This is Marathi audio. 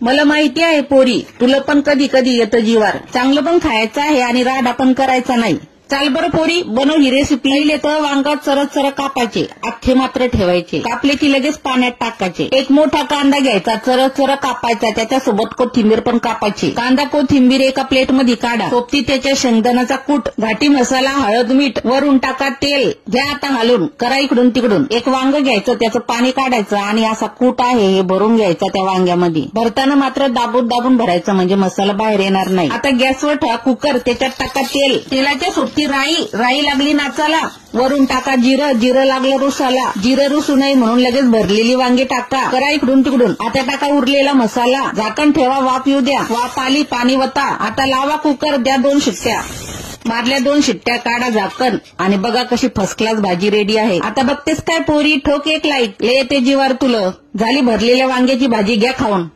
मला माहिती आहे पोरी, तुला पण कधी कधी येतं जीवार. चांगलं पण खायचं आहे आणि राडा पण करायचा नाही. चाल बरं पोरी, बनव ही रेसिपी. पहिले तर वांगा चरत कापायचे, अख्खे मात्र ठेवायचे. कापले की लगेच पाण्यात टाकायचे. एक मोठा कांदा घ्यायचा, चर कापायचा. त्याच्यासोबत कोथिंबीर पण कापायची. कांदा कोथिंबीर एका प्लेट मध्ये काढा. सोबती त्याच्या शेंगदाण्याचा कूट, घाटी मसाला, हळद, मीठ. वरून टाका तेल. घ्या आता घालून, करा इकडून तिकडून. एक वांग घ्यायचं, त्याचं पाणी काढायचं आणि असा कूट आहे हे भरून घ्यायचा त्या वांग्यामध्ये. भरताना मात्र दाबून भरायचं, म्हणजे मसाला बाहेर येणार नाही. आता गॅसवर ठेवा कुकर, त्याच्यात टाका तेल. तेलाच्या सोबती राई लागली नाचाला. वरून टाका जिरं लागलं रुसाला. जिरं रुसू नये म्हणून लगेच भरलेली वांगी टाका. करा इकडून तिकडून. आता टाका उरलेला मसाला. झाकण ठेवा, वाफ येऊ द्या. वाफ आली, पाणी वता. आता लावा कुकर, द्या 2 शिट्ट्या. मारल्या 2 शिट्ट्या, काढा झाकण आणि बघा कशी फर्स्ट क्लास भाजी रेडी आहे. आता बघतेस काय पोरी, ठोक एक लाईक. येते जीवार तुला. झाली भरलेल्या वांग्याची भाजी, घ्या खाऊन.